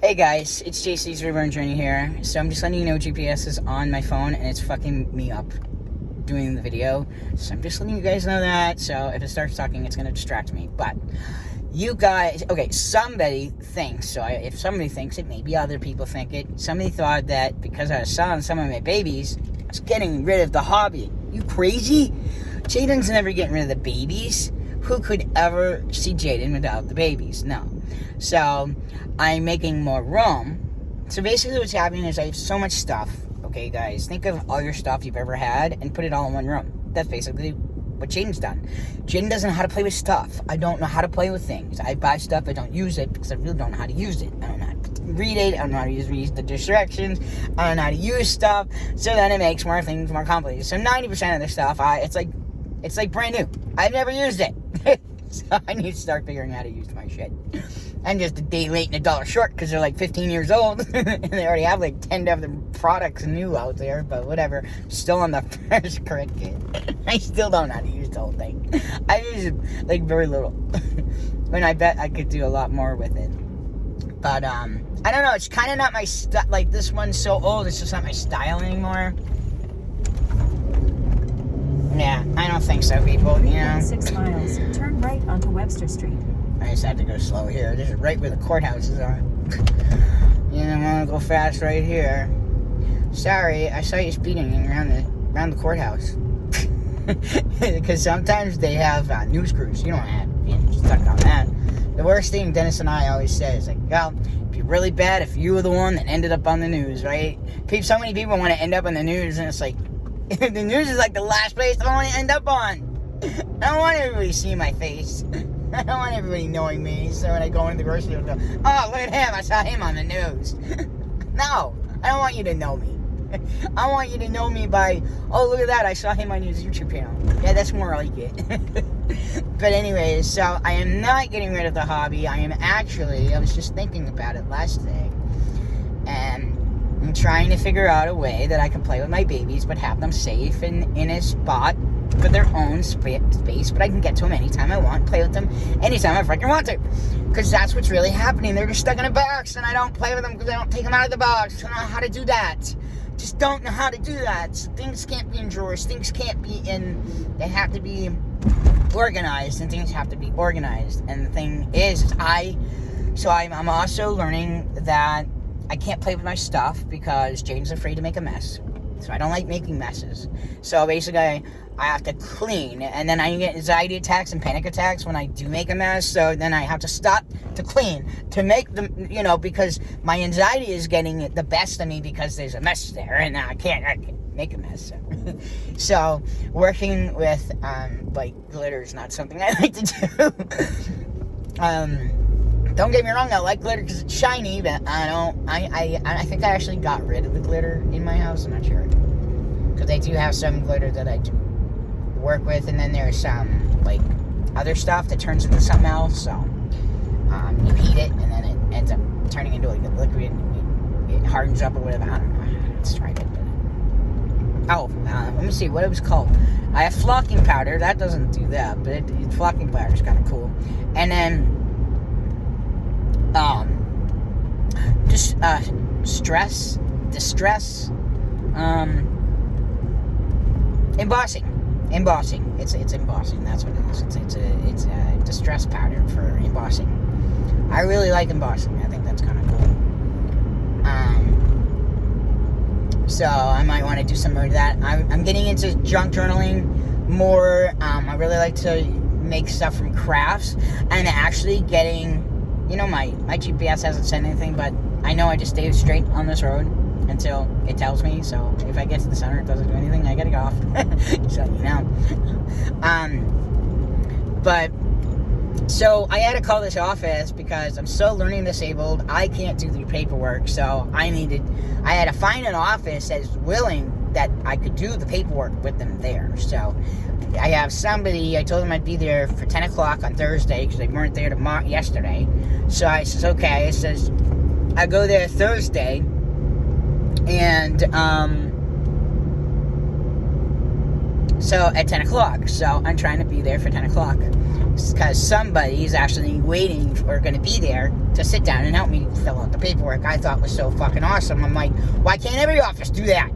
Hey guys, it's JC's Reborn Journey here. So I'm just letting you know GPS is on my phone and it's fucking me up doing the video. So I'm just letting you guys know that. So if it starts talking, it's going to distract me. But you guys, okay, somebody thinks, so if somebody thinks it, maybe other people think it. Somebody thought that because I was selling some of my babies, I was getting rid of the hobby. You crazy? Jayden's never getting rid of the babies. Who could ever see Jayden without the babies? No. So I'm making more room. So basically what's happening is I have so much stuff. Okay, guys, think of all your stuff you've ever had and put it all in one room. That's basically what Jayden's done. Jayden doesn't know how to play with stuff. I don't know how to play with things. I buy stuff, I don't use it because I really don't know how to use it. I don't know how to read it. I don't know how to read the directions. I don't know how to use stuff. So then it makes more things more complicated. So 90% of the stuff, it's like brand new. I've never used it. So I need to start figuring out how to use my shit. I'm just a day late and a dollar short because they're like 15 years old. And they already have like 10 of the products new out there. But whatever. Still on the first cricket. I still don't know how to use the whole thing. I use it like very little. When I bet I could do a lot more with it. But I don't know. It's kind of not my style. Like this one's so old. It's just not my style anymore. Yeah, I don't think so, people, you know. 6 miles, turn right onto Webster Street. I just have to go slow here. This is right where the courthouses are. You know, I want to go fast right here. Sorry, I saw you speeding around the courthouse. Because sometimes they have news crews. You don't have to be stuck on that. The worst thing Dennis and I always say is like, well, it'd be really bad if you were the one that ended up on the news, right? So many people want to end up on the news, and it's like, the news is like the last place I want to end up on. I don't want everybody seeing my face. I don't want everybody knowing me. So when I go into the grocery store, oh, look at him. I saw him on the news. No, I don't want you to know me. I want you to know me by, oh, look at that. I saw him on his YouTube channel. Yeah, that's more like it. But anyways, so I am not getting rid of the hobby. I was just thinking about it last day. And I'm trying to figure out a way that I can play with my babies, but have them safe and in a spot for their own space, but I can get to them anytime I want, play with them anytime I freaking want to. Because that's what's really happening. They're just stuck in a box, and I don't play with them because I don't take them out of the box. I don't know how to do that. Just don't know how to do that. So things can't be in drawers. Things can't be they have to be organized, and things have to be organized. And the thing is I'm also learning that I can't play with my stuff because Jayden's afraid to make a mess. So I don't like making messes. So basically, I have to clean. And then I get anxiety attacks and panic attacks when I do make a mess. So then I have to stop to clean. To make them, because my anxiety is getting the best of me because there's a mess there. And I can't make a mess. So working with, glitter is not something I like to do. Don't get me wrong, I like glitter because it's shiny, but I think I actually got rid of the glitter in my house. I'm not sure. Because they do have some glitter that I do work with, and then there's some, other stuff that turns into something else, so, you heat it, and then it ends up turning into, a liquid, and it hardens up or whatever. I don't know. Let's try it. Let me see what it was called. I have flocking powder. That doesn't do that, but flocking powder is kind of cool. And then, distress, embossing. It's embossing. That's what it is. It's a distress powder for embossing. I really like embossing. I think that's kind of cool. So I might want to do some more of that. I'm getting into junk journaling more. I really like to make stuff from crafts, and actually getting. My GPS hasn't said anything, but I know I just stay straight on this road until it tells me. So if I get to the center, it doesn't do anything, I gotta go off. So, so I had to call this office because I'm so learning disabled. I can't do the paperwork, so I had to find an office that is willing that I could do the paperwork with them there. So I have somebody, I told them I'd be there for 10 o'clock on Thursday because they weren't there yesterday. So I says, okay. It says, I go there Thursday, and So at 10 o'clock. So I'm trying to be there for 10 o'clock. Because somebody is actually waiting or going to be there to sit down and help me fill out the paperwork. I thought was so fucking awesome. I'm like, why can't every office do that?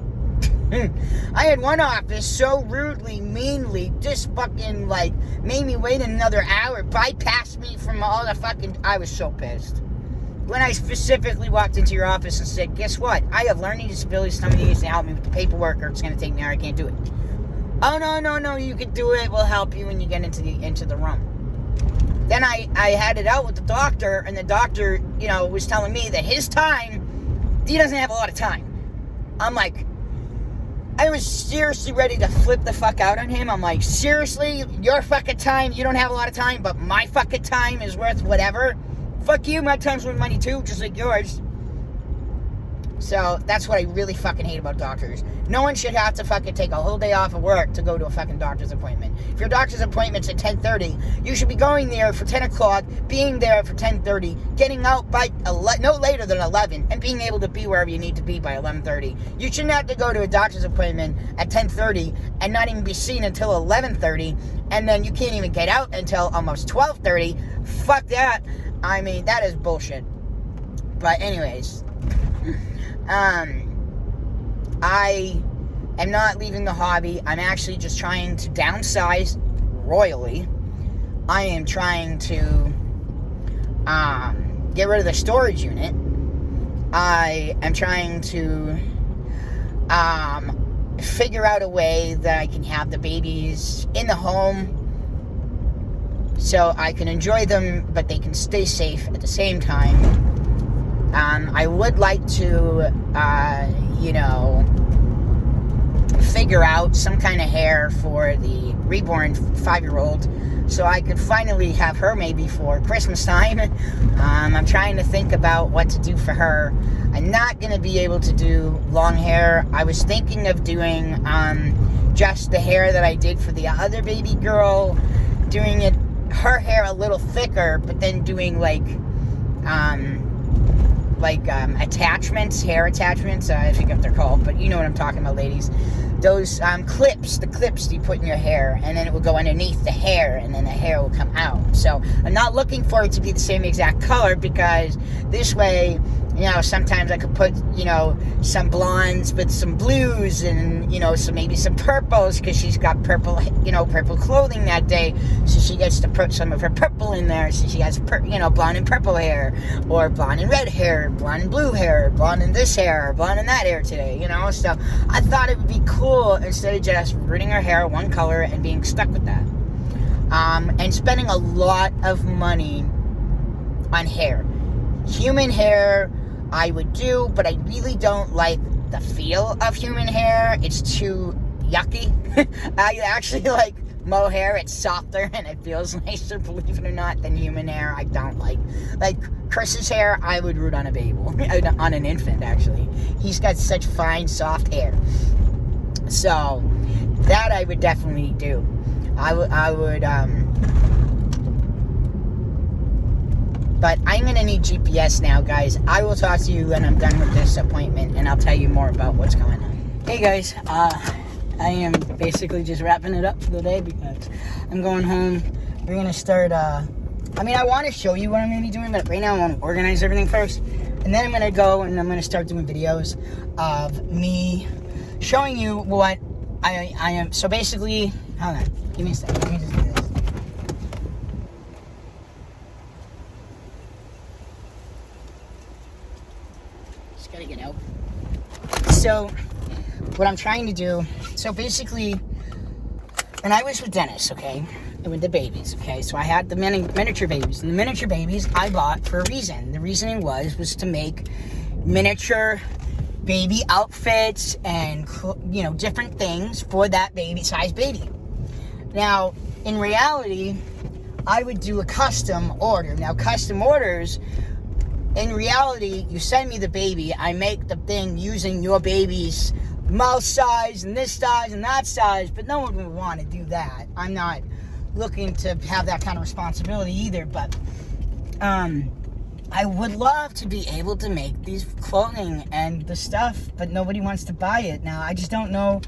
I had one office so rudely, meanly, just fucking, like, made me wait another hour, bypassed me from all the fucking... I was so pissed. When I specifically walked into your office and said, guess what? I have learning disabilities. Somebody needs to help me with the paperwork or it's going to take me an hour. I can't do it. Oh, no, you can do it. We'll help you when you get into the room. Then I had it out with the doctor, and the doctor, was telling me that his time, he doesn't have a lot of time. I'm like... I was seriously ready to flip the fuck out on him. I'm like, seriously? Your fucking time, you don't have a lot of time, but my fucking time is worth whatever? Fuck you, my time's worth money too, just like yours. So, that's what I really fucking hate about doctors. No one should have to fucking take a whole day off of work to go to a fucking doctor's appointment. If your doctor's appointment's at 10:30, you should be going there for 10 o'clock, being there for 10:30, getting out by no later than 11, and being able to be wherever you need to be by 11:30. You shouldn't have to go to a doctor's appointment at 10:30 and not even be seen until 11:30, and then you can't even get out until almost 12:30. Fuck that. I mean, that is bullshit. But anyways... I am not leaving the hobby. I'm actually just trying to downsize royally. I am trying to get rid of the storage unit. I am trying to figure out a way that I can have the babies in the home so I can enjoy them, but they can stay safe at the same time. I would like to, figure out some kind of hair for the reborn 5-year-old so I could finally have her maybe for Christmas time. I'm trying to think about what to do for her. I'm not going to be able to do long hair. I was thinking of doing just the hair that I did for the other baby girl, doing her hair a little thicker, but then doing attachments, hair attachments, I forget what they're called, but you know what I'm talking about, ladies. Those the clips you put in your hair, and then it will go underneath the hair, and then the hair will come out. So I'm not looking for it to be the same exact color, because this way, sometimes I could put, some blondes with some blues, and, maybe some purples, because she's got purple, purple clothing that day, so she gets to put some of her purple in there, so she has, blonde and purple hair, or blonde and red hair, blonde and blue hair, blonde and this hair, blonde and that hair today, so I thought it would be cool instead of just rooting her hair one color and being stuck with that, and spending a lot of money on hair. Human hair I would do, but I really don't like the feel of human hair. It's too yucky. I actually like mohair. It's softer and it feels nicer, believe it or not, than human hair. I don't like Chris's hair. I would root on a baby, on an infant, actually. He's got such fine, soft hair. So that I would definitely do. I would but I'm going to need GPS now, guys. I will talk to you when I'm done with this appointment, and I'll tell you more about what's going on. Hey, guys. I am basically just wrapping it up for the day because I'm going home. We're going to start, I want to show you what I'm going to be doing, but right now I want to organize everything first. And then I'm going to go and I'm going to start doing videos of me showing you what I am. So basically, hold on. Give me a second. Let me just do this. Gotta get out. So, what I'm trying to do, so basically, when I was with Dennis, okay, and with the babies, okay, so I had the miniature babies, and the miniature babies I bought for a reason. The reasoning was to make miniature baby outfits and, different things for that size baby. Now, in reality, I would do a custom order. Now, custom orders, in reality, you send me the baby, I make the thing using your baby's mouth size and this size and that size, but no one would want to do that. I'm not looking to have that kind of responsibility either, but I would love to be able to make these clothing and the stuff, but nobody wants to buy it. Now, I just don't know.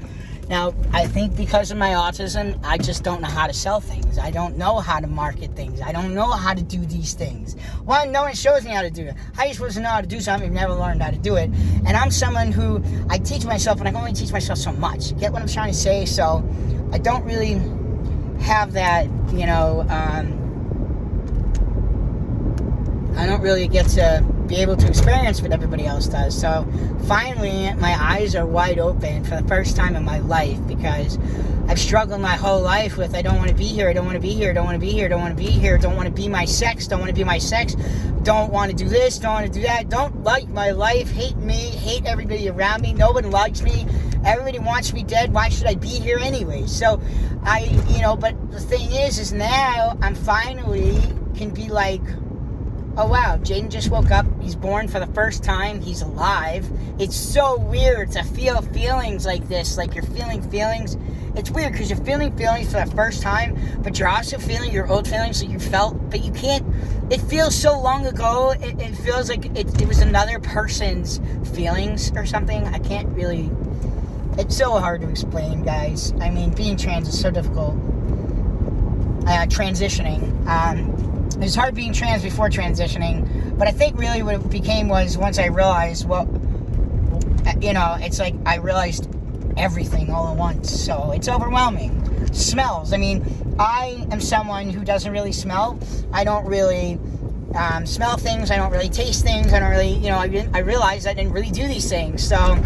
Now, I think because of my autism, I just don't know how to sell things. I don't know how to market things. I don't know how to do these things. One, no one shows me how to do it. How are you supposed to know how to do something if you've never learned how to do it? And I'm someone who, I teach myself, and I can only teach myself so much. Get what I'm trying to say? So, I don't really have that, I don't really get to be able to experience what everybody else does. So finally, my eyes are wide open for the first time in my life, because I've struggled my whole life with, I don't want to be here, I don't want to be here, I don't want to be here, I don't want to be here, don't want to be my sex, don't want to be my sex, don't want to do this, don't want to do that, don't like my life, hate me, hate everybody around me, no one likes me, everybody wants me dead, why should I be here anyway? So but the thing is now I'm finally can be like, oh wow, Jayden just woke up, he's born for the first time, he's alive. It's so weird to feel feelings like this, like you're feeling feelings. It's weird because you're feeling feelings for the first time, but you're also feeling your old feelings that you felt, but you can't, it feels so long ago, it feels like it was another person's feelings or something. I can't really, it's so hard to explain, guys. I mean, being trans is so difficult. Transitioning, it was hard being trans before transitioning, but I think really what it became was once I realized, it's like I realized everything all at once, so it's overwhelming. Smells, I mean, I am someone who doesn't really smell. I don't really smell things, I don't really taste things, I don't really, I realized I didn't really do these things, so,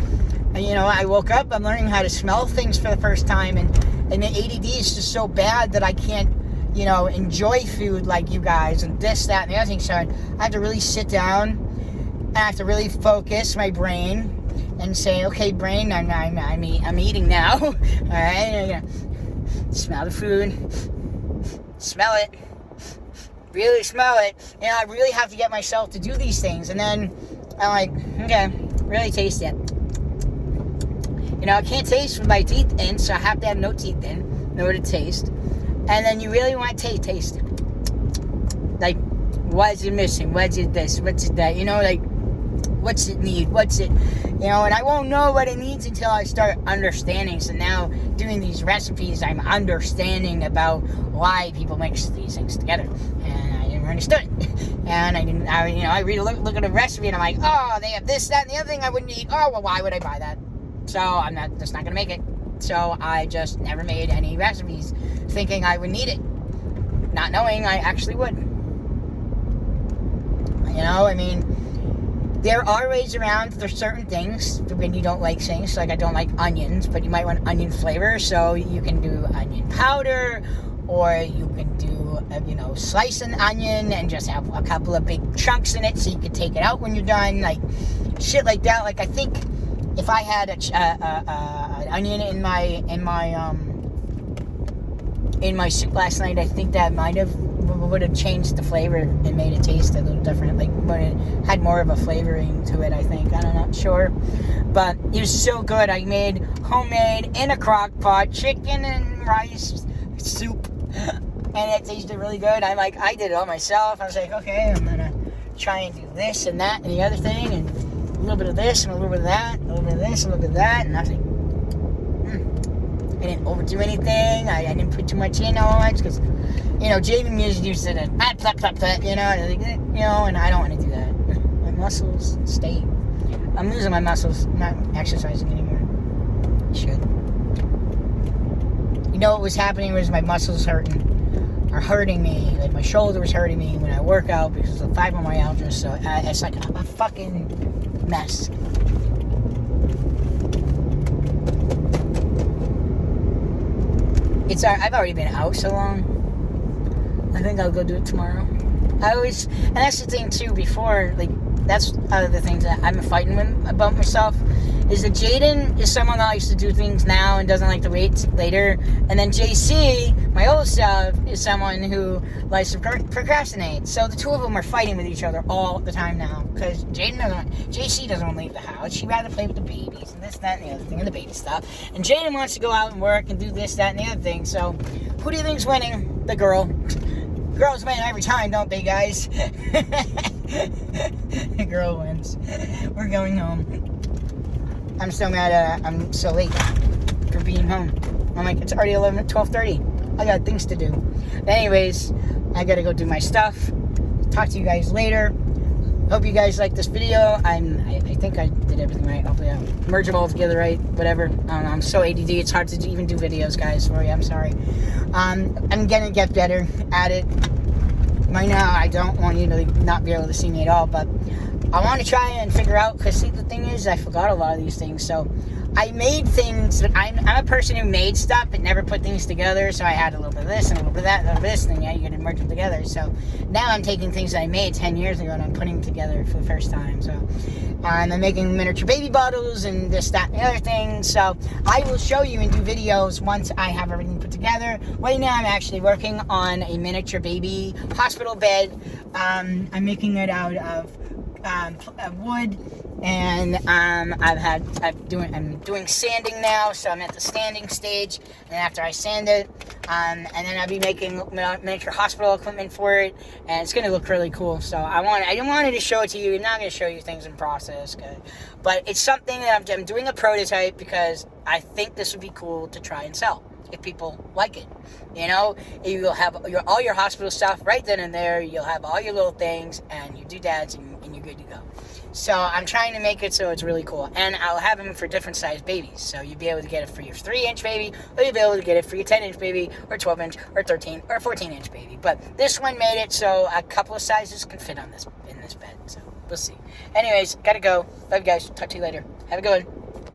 I woke up, I'm learning how to smell things for the first time, and the ADD is just so bad that I can't, enjoy food like you guys, and this, that, and the other thing. So I have to really sit down, and I have to really focus my brain and say, okay, brain, I'm eating now. All right, smell the food, smell it, really smell it. I really have to get myself to do these things, and then I'm like, okay, really taste it. I can't taste with my teeth in, so I have to have no teeth in order to taste. And then you really want to taste it. Like, what is it missing? What's it this? What's it that? What's it need? What's it, and I won't know what it needs until I start understanding. So now, doing these recipes, I'm understanding about why people mix these things together. And I never understood it. And I read look at a recipe, and I'm like, oh, they have this, that, and the other thing I wouldn't eat. Oh, well, why would I buy that? So I'm just not going to make it. So I just never made any recipes thinking I would need it, not knowing I actually would. There are ways around for certain things when you don't like things. Like I don't like onions, but you might want onion flavor, so you can do onion powder, or you can do, slice an onion and just have a couple of big chunks in it so you can take it out when you're done, like shit like that. Like I think if I had an onion in my soup last night, I think that would have changed the flavor and made it taste a little different. Like, but it had more of a flavoring to it, I think. I'm not sure. But it was so good. I made homemade in a crock pot chicken and rice soup. And it tasted really good. I did it all myself. I was like, okay, I'm going to try and do this and that and the other thing. And a little bit of this and a little bit of that. A little bit of this and a little bit of that. And I was like, I didn't overdo anything. I didn't put too much in all much because, Jayden used to and I don't want to do that. My muscles stay. I'm losing my muscles. I'm not exercising anymore. I should. What was happening was my muscles are hurting me. Like my shoulder was hurting me when I work out because of fibromyalgia. So it's like a fucking mess. I've already been out so long. I think I'll go do it tomorrow. And that's the thing too, before, that's one of the things that I'm fighting with about myself, is that Jayden is someone that likes to do things now and doesn't like to wait later, and then JC, my old self, is someone who likes to procrastinate. So the two of them are fighting with each other all the time now, because JC doesn't want to leave the house. She'd rather play with the babies, and this, that, and the other thing, and the baby stuff, and Jayden wants to go out and work and do this, that, and the other thing. So who do you think's winning? The girl. Girls win every time, don't they, guys? The girl wins. We're going home. I'm so mad I'm so late for being home. I'm like, it's already 12:30. I got things to do. But anyways, I gotta go do my stuff. Talk to you guys later. Hope you guys like this video. I think I did everything right. Hopefully I merge them all together right. Whatever. I don't know. I'm so ADD. It's hard to even do videos, guys. Sorry. I'm sorry. I'm gonna get better at it. Right now, I don't want you to not be able to see me at all, but I want to try and figure out, because see, the thing is, I forgot a lot of these things, so I made things, but I'm a person who made stuff, but never put things together, so I had a little bit of this, and a little bit of that, and a little bit of this, and then, yeah, you gotta merge them together, so now I'm taking things that I made 10 years ago, and I'm putting them together for the first time, so I'm making miniature baby bottles, and this, that, and the other thing, so I will show you and do videos once I have everything put together. Right now, I'm actually working on a miniature baby hospital bed. I'm making it out of wood, and I'm doing sanding now, so I'm at the sanding stage, and after I sand it, and then I'll be making miniature hospital equipment for it, and it's gonna look really cool. So I wanted to show it to you. I'm not gonna show you things in process, but it's something that I'm doing a prototype because I think this would be cool to try and sell if people like it. You know, you'll have all your hospital stuff right then and there. You'll have all your little things and your doodads, and you're good to go. So I'm trying to make it so it's really cool. And I'll have them for different size babies. So you'll be able to get it for your 3-inch baby, or you'll be able to get it for your 10-inch baby, or 12-inch, or 13, or 14-inch baby. But this one made it so a couple of sizes can fit in this bed. So we'll see. Anyways, gotta go. Love you guys. Talk to you later. Have a good one.